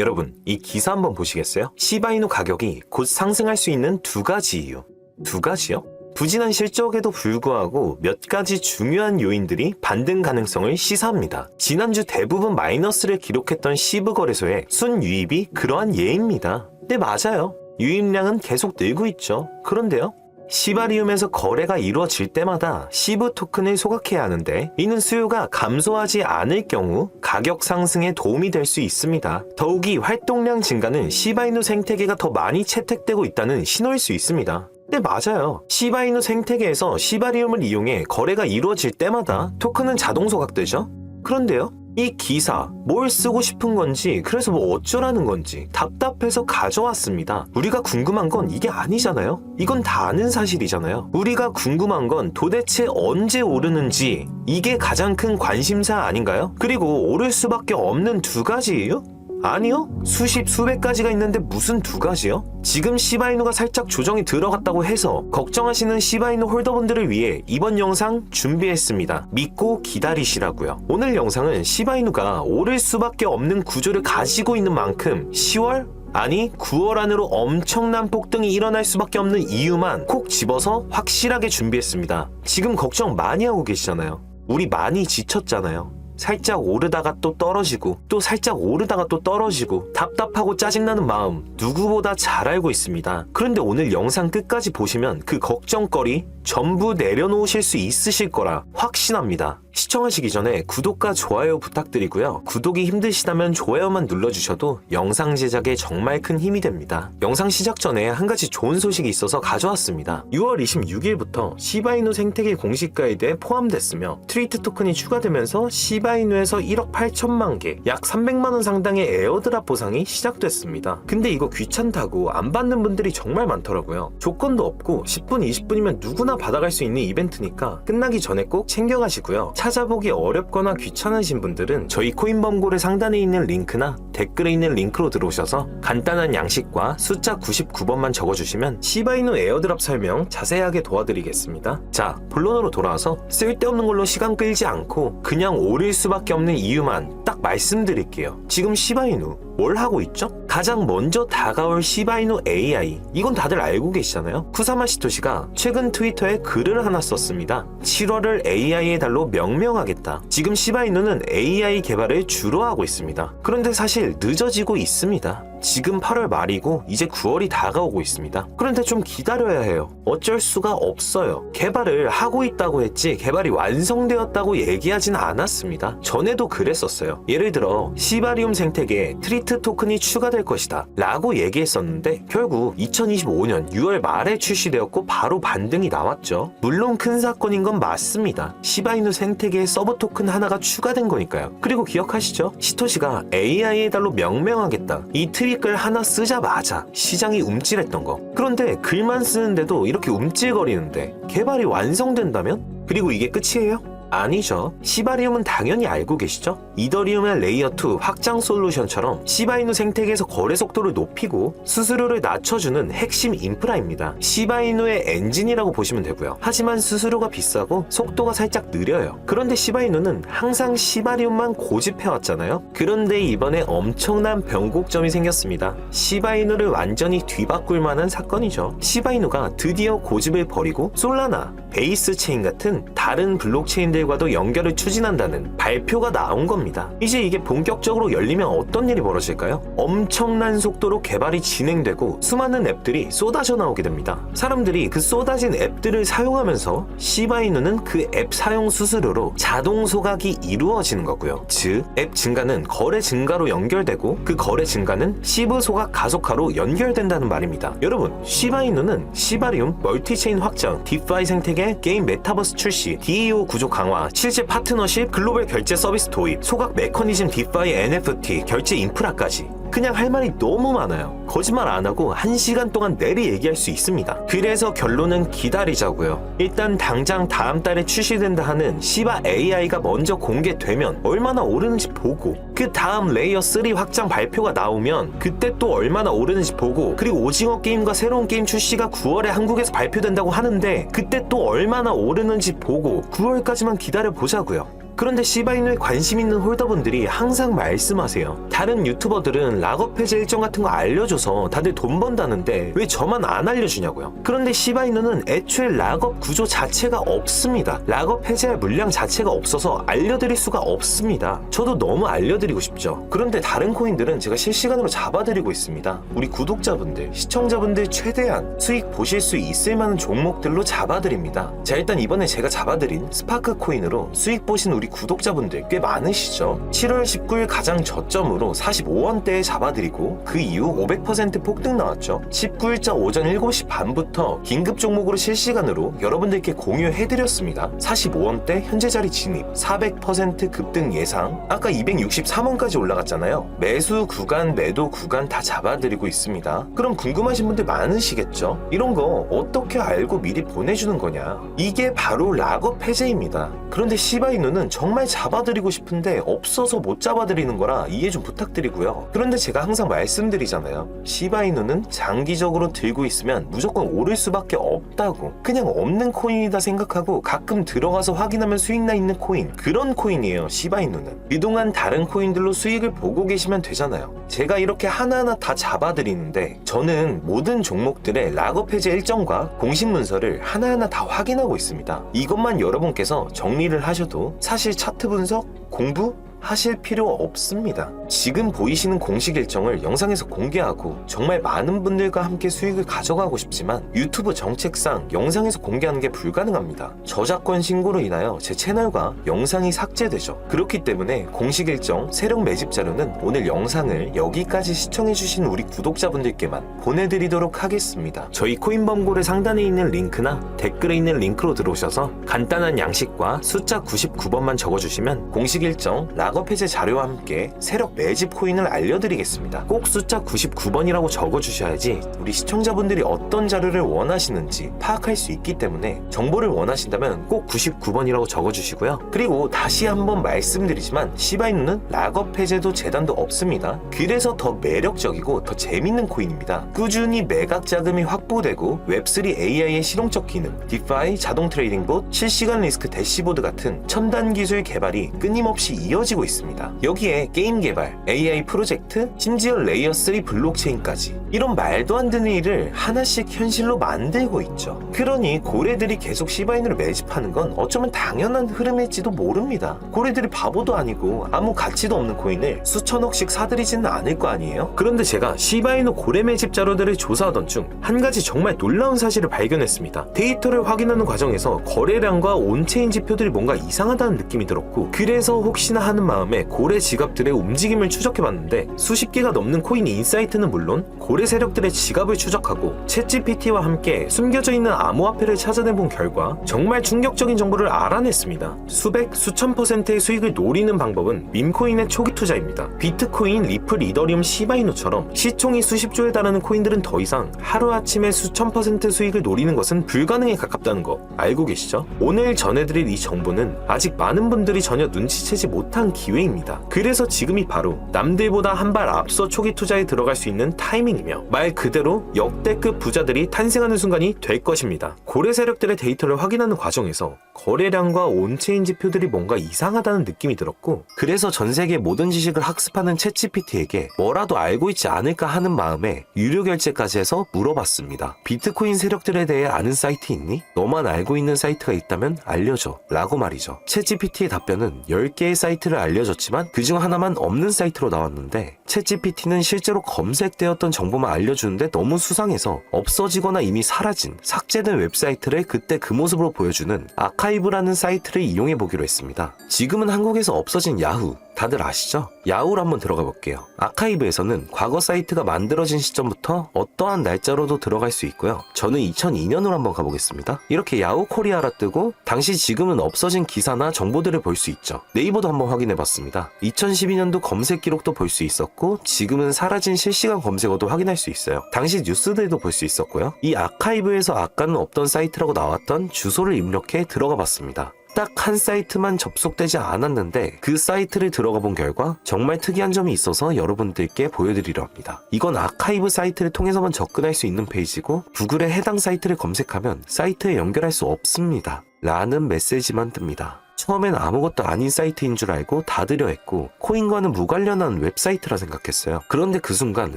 여러분, 이 기사 한번 보시겠어요? 시바이누 가격이 곧 상승할 수 있는 두 가지 이유. 두 가지요? 부진한 실적에도 불구하고 몇 가지 중요한 요인들이 반등 가능성을 시사합니다. 지난주 대부분 마이너스를 기록했던 시브 거래소의 순유입이 그러한 예입니다. 네, 맞아요. 유입량은 계속 늘고 있죠. 그런데요, 시바리움에서 거래가 이루어질 때마다 시브 토큰을 소각해야 하는데, 이는 수요가 감소하지 않을 경우 가격 상승에 도움이 될 수 있습니다. 더욱이 활동량 증가는 시바이누 생태계가 더 많이 채택되고 있다는 신호일 수 있습니다. 네, 맞아요. 시바이누 생태계에서 시바리움을 이용해 거래가 이루어질 때마다 토큰은 자동 소각되죠? 그런데요, 이 기사 뭘 쓰고 싶은 건지, 그래서 뭐 어쩌라는 건지 답답해서 가져왔습니다. 우리가 궁금한 건 이게 아니잖아요. 이건 다 아는 사실이잖아요. 우리가 궁금한 건 도대체 언제 오르는지, 이게 가장 큰 관심사 아닌가요? 그리고 오를 수밖에 없는 두 가지 이유? 아니요, 수십 수백 가지가 있는데 무슨 두 가지요? 지금 시바이누가 살짝 조정이 들어갔다고 해서 걱정하시는 시바이누 홀더분들을 위해 이번 영상 준비했습니다. 믿고 기다리시라고요. 오늘 영상은 시바이누가 오를 수밖에 없는 구조를 가지고 있는 만큼 10월? 아니 9월 안으로 엄청난 폭등이 일어날 수밖에 없는 이유만 콕 집어서 확실하게 준비했습니다. 지금 걱정 많이 하고 계시잖아요. 우리 많이 지쳤잖아요. 살짝 오르다가 또 떨어지고, 또 살짝 오르다가 또 떨어지고, 답답하고 짜증나는 마음 누구보다 잘 알고 있습니다. 그런데 오늘 영상 끝까지 보시면 그 걱정거리 전부 내려놓으실 수 있으실 거라 확신합니다. 시청하시기 전에 구독과 좋아요 부탁드리고요. 구독이 힘드시다면 좋아요만 눌러주셔도 영상 제작에 정말 큰 힘이 됩니다. 영상 시작 전에 한 가지 좋은 소식이 있어서 가져왔습니다. 6월 26일부터 시바이누 생태계 공식 가이드에 포함됐으며, 트위트 토큰이 추가되면서 시바이누에서 1억 8천만 개, 약 300만원 상당의 에어드랍 보상이 시작됐습니다. 근데 이거 귀찮다고 안 받는 분들이 정말 많더라고요. 조건도 없고 10분 20분이면 누구나 받아갈 수 있는 이벤트니까 끝나기 전에 꼭 챙겨가시고요. 찾아보기 어렵거나 귀찮으신 분들은 저희 코인범고래 상단에 있는 링크나 댓글에 있는 링크로 들어오셔서 간단한 양식과 숫자 99번만 적어주시면 시바이누 에어드랍 설명 자세하게 도와드리겠습니다. 자, 본론으로 돌아와서 쓸데없는 걸로 시간 끌지 않고 그냥 오를 수밖에 없는 이유만 딱 말씀드릴게요. 지금 시바이누 뭘 하고 있죠? 가장 먼저 다가올 시바이누 AI, 이건 다들 알고 계시잖아요. 쿠사마 시토시가 최근 트위터에 글을 하나 썼습니다. 7월을 AI의 달로 명명하겠다. 지금 시바이누는 AI 개발을 주로 하고 있습니다. 그런데 사실 늦어지고 있습니다. 지금 8월 말이고 이제 9월이 다가오고 있습니다. 그런데 좀 기다려야 해요. 어쩔 수가 없어요. 개발을 하고 있다고 했지 개발이 완성되었다고 얘기하진 않았습니다. 전에도 그랬었어요. 예를 들어 시바리움 생태계에 트리트 토큰이 추가될 것이다 라고 얘기했었는데, 결국 2025년 6월 말에 출시되었고 바로 반등이 나왔죠. 물론 큰 사건인 건 맞습니다. 시바이누 생태계에 서브 토큰 하나가 추가된 거니까요. 그리고 기억하시죠? 시토시가 AI의 달로 명명하겠다, 이 트윗글 하나 쓰자마자 시장이 움찔했던 거. 그런데 글만 쓰는데도 이렇게 움찔거리는데 개발이 완성된다면? 그리고 이게 끝이에요? 아니죠. 시바리움은 당연히 알고 계시죠? 이더리움의 레이어2 확장 솔루션처럼 시바이누 생태계에서 거래 속도를 높이고 수수료를 낮춰주는 핵심 인프라입니다. 시바이누의 엔진이라고 보시면 되고요. 하지만 수수료가 비싸고 속도가 살짝 느려요. 그런데 시바이누는 항상 시바리움만 고집해왔잖아요. 그런데 이번에 엄청난 변곡점이 생겼습니다. 시바이누를 완전히 뒤바꿀 만한 사건이죠. 시바이누가 드디어 고집을 버리고 솔라나, 베이스 체인 같은 다른 블록체인들과도 연결을 추진한다는 발표가 나온 겁니다. 이제 이게 본격적으로 열리면 어떤 일이 벌어질까요? 엄청난 속도로 개발이 진행되고 수많은 앱들이 쏟아져 나오게 됩니다. 사람들이 그 쏟아진 앱들을 사용하면서 시바이누는 그 앱 사용 수수료로 자동 소각이 이루어지는 거고요. 즉, 앱 증가는 거래 증가로 연결되고 그 거래 증가는 시브 소각 가속화로 연결된다는 말입니다. 여러분, 시바이누는 시바리움 멀티체인 확장, 디파이 생태계 게임 메타버스 출시, DAO 구조 강화, 실제 파트너십, 글로벌 결제 서비스 도입, 소각 메커니즘 디파이 NFT, 결제 인프라까지 그냥 할 말이 너무 많아요. 거짓말 안 하고 1시간 동안 내리 얘기할 수 있습니다. 그래서 결론은 기다리자고요. 일단 당장 다음 달에 출시된다 하는 시바 AI가 먼저 공개되면 얼마나 오르는지 보고, 그 다음 레이어 3 확장 발표가 나오면 그때 또 얼마나 오르는지 보고, 그리고 오징어 게임과 새로운 게임 출시가 9월에 한국에서 발표된다고 하는데 그때 또 얼마나 오르는지 보고 9월까지만 기다려 보자고요. 그런데 시바이누에 관심 있는 홀더분들이 항상 말씀하세요. 다른 유튜버들은 락업 해제 일정 같은 거 알려줘서 다들 돈 번다는데 왜 저만 안 알려주냐고요. 그런데 시바이누는 애초에 락업 구조 자체가 없습니다. 락업 해제할 물량 자체가 없어서 알려드릴 수가 없습니다. 저도 너무 알려드리고 싶죠. 그런데 다른 코인들은 제가 실시간으로 잡아드리고 있습니다. 우리 구독자분들, 시청자분들 최대한 수익 보실 수 있을 만한 종목들로 잡아드립니다. 자, 일단 이번에 제가 잡아드린 스파크 코인으로 수익 보신 우리 구독자분들 꽤 많으시죠. 7월 19일 가장 저점으로 45원대에 잡아드리고 그 이후 500% 폭등 나왔죠. 19일자 오전 7시 반부터 긴급 종목으로 실시간으로 여러분들께 공유해드렸습니다. 45원대 현재 자리 진입, 400% 급등 예상, 아까 263원까지 올라갔잖아요. 매수 구간, 매도 구간 다 잡아드리고 있습니다. 그럼 궁금하신 분들 많으시겠죠? 이런 거 어떻게 알고 미리 보내주는 거냐? 이게 바로 락업 해제입니다. 그런데 시바이누는 정말 잡아드리고 싶은데 없어서 못 잡아드리는 거라 이해 좀 부탁드리고요. 그런데 제가 항상 말씀드리잖아요. 시바이누는 장기적으로 들고 있으면 무조건 오를 수밖에 없다고. 그냥 없는 코인이다 생각하고 가끔 들어가서 확인하면 수익 나 있는 코인, 그런 코인이에요. 시바이누는 그동안 다른 코인들로 수익을 보고 계시면 되잖아요. 제가 이렇게 하나하나 다 잡아드리는데 저는 모든 종목들의 락업 해제 일정과 공식 문서를 하나하나 다 확인하고 있습니다. 이것만 여러분께서 정리를 하셔도 사실 차트 분석, 공부 하실 필요 없습니다. 지금 보이시는 공식 일정을 영상에서 공개하고 정말 많은 분들과 함께 수익을 가져가고 싶지만 유튜브 정책상 영상에서 공개하는 게 불가능합니다. 저작권 신고로 인하여 제 채널과 영상이 삭제되죠. 그렇기 때문에 공식 일정, 세력 매집 자료는 오늘 영상을 여기까지 시청해주신 우리 구독자분들께만 보내드리도록 하겠습니다. 저희 코인범고래 상단에 있는 링크나 댓글에 있는 링크로 들어오셔서 간단한 양식과 숫자 99번만 적어주시면 공식 일정, 락업 해제 자료와 함께 세력 매집 코인을 알려드리겠습니다. 꼭 숫자 99번이라고 적어주셔야지 우리 시청자분들이 어떤 자료를 원하시는지 파악할 수 있기 때문에 정보를 원하신다면 꼭 99번이라고 적어주시고요. 그리고 다시 한번 말씀드리지만 시바이누는 락업 해제도 재단도 없습니다. 그래서 더 매력적이고 더 재밌는 코인입니다. 꾸준히 매각 자금이 확보되고 웹3 AI의 실용적 기능, 디파이, 자동 트레이딩 봇, 실시간 리스크 대시보드 같은 첨단 기술 개발이 끊임없이 이어지고 있습니다. 여기에 게임 개발, AI 프로젝트, 심지어 레이어 3 블록체인까지 이런 말도 안 되는 일을 하나씩 현실로 만들고 있죠. 그러니 고래들이 계속 시바이누를 매집하는 건 어쩌면 당연한 흐름일지도 모릅니다. 고래들이 바보도 아니고 아무 가치도 없는 코인을 수천억씩 사들이지는 않을 거 아니에요? 그런데 제가 시바이누 고래 매집 자료들을 조사하던 중 한 가지 정말 놀라운 사실을 발견했습니다. 데이터를 확인하는 과정에서 거래량과 온체인 지표들이 뭔가 이상하다는 느낌이 들었고, 그래서 혹시나 하는 마음에 고래 지갑들의 움직임을 추적해봤는데 수십 개가 넘는 코인 인사이트는 물론 고래 세력들의 지갑을 추적하고 챗GPT와 함께 숨겨져 있는 암호화폐를 찾아내본 결과 정말 충격적인 정보를 알아냈습니다. 수백, 수천 %의 수익을 노리는 방법은 밈코인의 초기 투자입니다. 비트코인, 리플, 이더리움, 시바이누처럼 시총이 수십조에 달하는 코인들은 더 이상 하루아침에 수천 % 수익을 노리는 것은 불가능에 가깝다는 거 알고 계시죠? 오늘 전해드릴 이 정보는 아직 많은 분들이 전혀 눈치채지 못한 기회입니다. 그래서 지금이 바로 남들보다 한 발 앞서 초기 투자에 들어갈 수 있는 타이밍이며 말 그대로 역대급 부자들이 탄생하는 순간이 될 것입니다. 고래 세력들의 데이터를 확인하는 과정에서 거래량과 온체인 지표들이 뭔가 이상하다는 느낌이 들었고, 그래서 전 세계 모든 지식을 학습하는 챗GPT에게 뭐라도 알고 있지 않을까 하는 마음에 유료 결제까지 해서 물어봤습니다. 비트코인 세력들에 대해 아는 사이트 있니? 너만 알고 있는 사이트가 있다면 알려줘 라고 말이죠. 챗GPT의 답변은 10개의 사이트를 알려줬지만 그중 하나만 없는 사이트로 나왔는데, 챗GPT는 실제로 검색되었던 정보만 알려주는데 너무 수상해서 없어지거나 이미 사라진, 삭제된 웹사이트를 그때 그 모습으로 보여주는 아카이브라는 사이트를 이용해 보기로 했습니다. 지금은 한국에서 없어진 야후, 다들 아시죠? 야후를 한번 들어가 볼게요. 아카이브에서는 과거 사이트가 만들어진 시점부터 어떠한 날짜로도 들어갈 수 있고요. 저는 2002년으로 한번 가보겠습니다. 이렇게 야후 코리아라 뜨고 당시 지금은 없어진 기사나 정보들을 볼 수 있죠. 네이버도 한번 확인해 봤습니다. 2012년도 검색 기록도 볼 수 있었고 지금은 사라진 실시간 검색어도 확인할 수 있어요. 당시 뉴스들도 볼 수 있었고요. 이 아카이브에서 아까는 없던 사이트라고 나왔던 주소를 입력해 들어가 봤습니다. 딱 한 사이트만 접속되지 않았는데 그 사이트를 들어가 본 결과 정말 특이한 점이 있어서 여러분들께 보여드리려 합니다. 이건 아카이브 사이트를 통해서만 접근할 수 있는 페이지고 구글에 해당 사이트를 검색하면 사이트에 연결할 수 없습니다 라는 메시지만 뜹니다. 처음엔 아무것도 아닌 사이트인 줄 알고 닫으려 했고 코인과는 무관련한 웹사이트라 생각했어요. 그런데 그 순간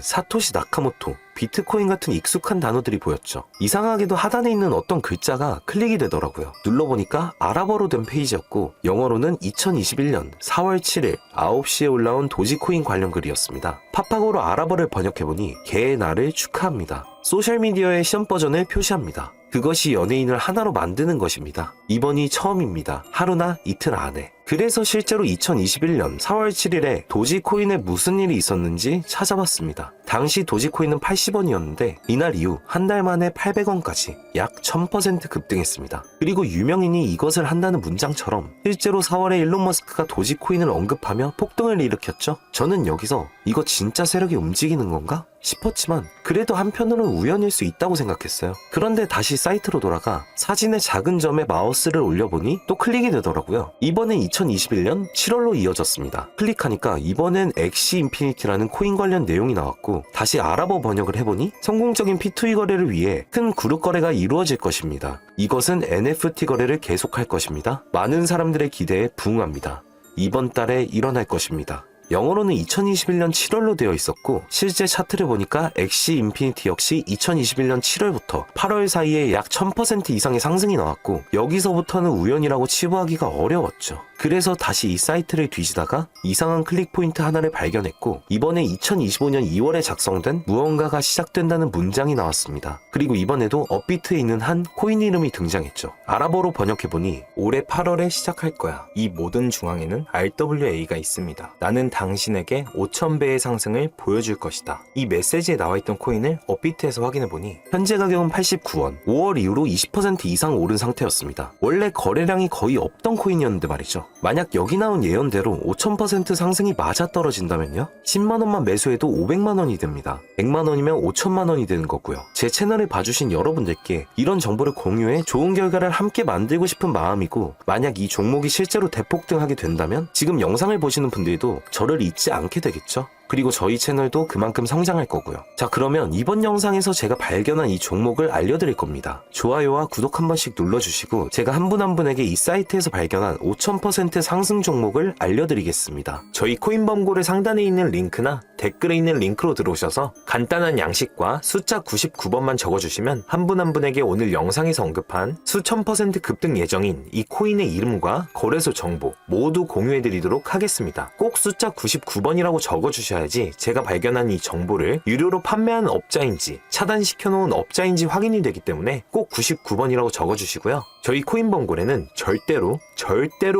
사토시 나카모토, 비트코인 같은 익숙한 단어들이 보였죠. 이상하게도 하단에 있는 어떤 글자가 클릭이 되더라고요. 눌러보니까 아랍어로 된 페이지였고 영어로는 2021년 4월 7일 9시에 올라온 도지코인 관련 글이었습니다. 파파고로 아랍어를 번역해보니 개의 날을 축하합니다. 소셜미디어의 시험 버전을 표시합니다. 그것이 연예인을 하나로 만드는 것입니다. 이번이 처음입니다. 하루나 이틀 안에. 그래서 실제로 2021년 4월 7일에 도지코인에 무슨 일이 있었는지 찾아봤습니다. 당시 도지코인은 80원이었는데 이날 이후 한 달 만에 800원까지 약 1000% 급등했습니다. 그리고 유명인이 이것을 한다는 문장처럼 실제로 4월에 일론 머스크가 도지코인을 언급하며 폭등을 일으켰죠. 저는 여기서 이거 진짜 세력이 움직이는 건가? 싶었지만 그래도 한편으로는 우연일 수 있다고 생각했어요. 그런데 다시 사이트로 돌아가 사진의 작은 점에 마우스를 올려보니 또 클릭이 되더라고요. 이번엔 2021년 7월로 이어졌습니다. 클릭하니까 이번엔 엑시 인피니티라는 코인 관련 내용이 나왔고 다시 아랍어 번역을 해보니 성공적인 P2E 거래를 위해 큰 그룹 거래가 이루어질 것입니다. 이것은 NFT 거래를 계속할 것입니다. 많은 사람들의 기대에 부응합니다. 이번 달에 일어날 것입니다. 영어로는 2021년 7월로 되어 있었고 실제 차트를 보니까 엑시 인피니티 역시 2021년 7월부터 8월 사이에 약 1000% 이상의 상승이 나왔고 여기서부터는 우연이라고 치부하기가 어려웠죠. 그래서 다시 이 사이트를 뒤지다가 이상한 클릭 포인트 하나를 발견했고 이번에 2025년 2월에 작성된 무언가가 시작된다는 문장이 나왔습니다. 그리고 이번에도 업비트에 있는 한 코인 이름이 등장했죠. 아랍어로 번역해보니 올해 8월에 시작할 거야. 이 모든 중앙에는 RWA가 있습니다. 나는 당신에게 5000배의 상승을 보여줄 것이다. 이 메시지에 나와있던 코인을 업비트에서 확인해보니 현재 가격은 89원, 5월 이후로 20% 이상 오른 상태였습니다. 원래 거래량이 거의 없던 코인이었는데 말이죠. 만약 여기 나온 예언대로 5000% 상승이 맞아떨어진다면요? 10만원만 매수해도 500만원이 됩니다. 100만원이면 5천만원이 되는 거고요. 제 채널을 봐주신 여러분들께 이런 정보를 공유해 좋은 결과를 함께 만들고 싶은 마음이고 만약 이 종목이 실제로 대폭등하게 된다면 지금 영상을 보시는 분들도 저를 잊지 않게 되겠죠? 그리고 저희 채널도 그만큼 성장할 거고요. 자, 그러면 이번 영상에서 제가 발견한 이 종목을 알려드릴 겁니다. 좋아요와 구독 한 번씩 눌러주시고 제가 한 분 한 분에게 이 사이트에서 발견한 5000% 상승 종목을 알려드리겠습니다. 저희 코인범고래 상단에 있는 링크나 댓글에 있는 링크로 들어오셔서 간단한 양식과 숫자 99번만 적어주시면 한 분 한 분에게 오늘 영상에서 언급한 수천 % 급등 예정인 이 코인의 이름과 거래소 정보 모두 공유해드리도록 하겠습니다. 꼭 숫자 99번이라고 적어주셔야 제가 발견한 이 정보를 유료로 판매하는 업자인지 차단시켜놓은 업자인지 확인이 되기 때문에 꼭 99번이라고 적어주시고요. 저희 코인범고래는 절대로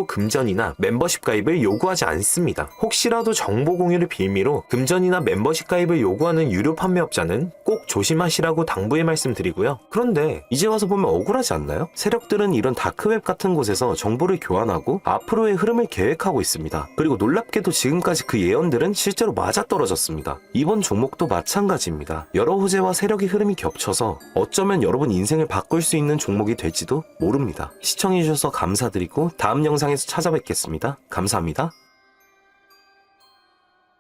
금전이나 멤버십 가입을 요구하지 않습니다. 혹시라도 정보 공유를 빌미로 금전이나 멤버십 가입을 요구하는 유료 판매업자는 꼭 조심하시라고 당부의 말씀드리고요. 그런데 이제 와서 보면 억울하지 않나요? 세력들은 이런 다크웹 같은 곳에서 정보를 교환하고 앞으로의 흐름을 계획하고 있습니다. 그리고 놀랍게도 지금까지 그 예언들은 실제로 맞아떨어졌습니다. 이번 종목도 마찬가지입니다. 여러 호재와 세력의 흐름이 겹쳐서 어쩌면 여러분 인생을 바꿀 수 있는 종목이 될지도 모릅니다. 시청해주셔서 감사드리고 다음 영상에서 찾아뵙겠습니다. 감사합니다.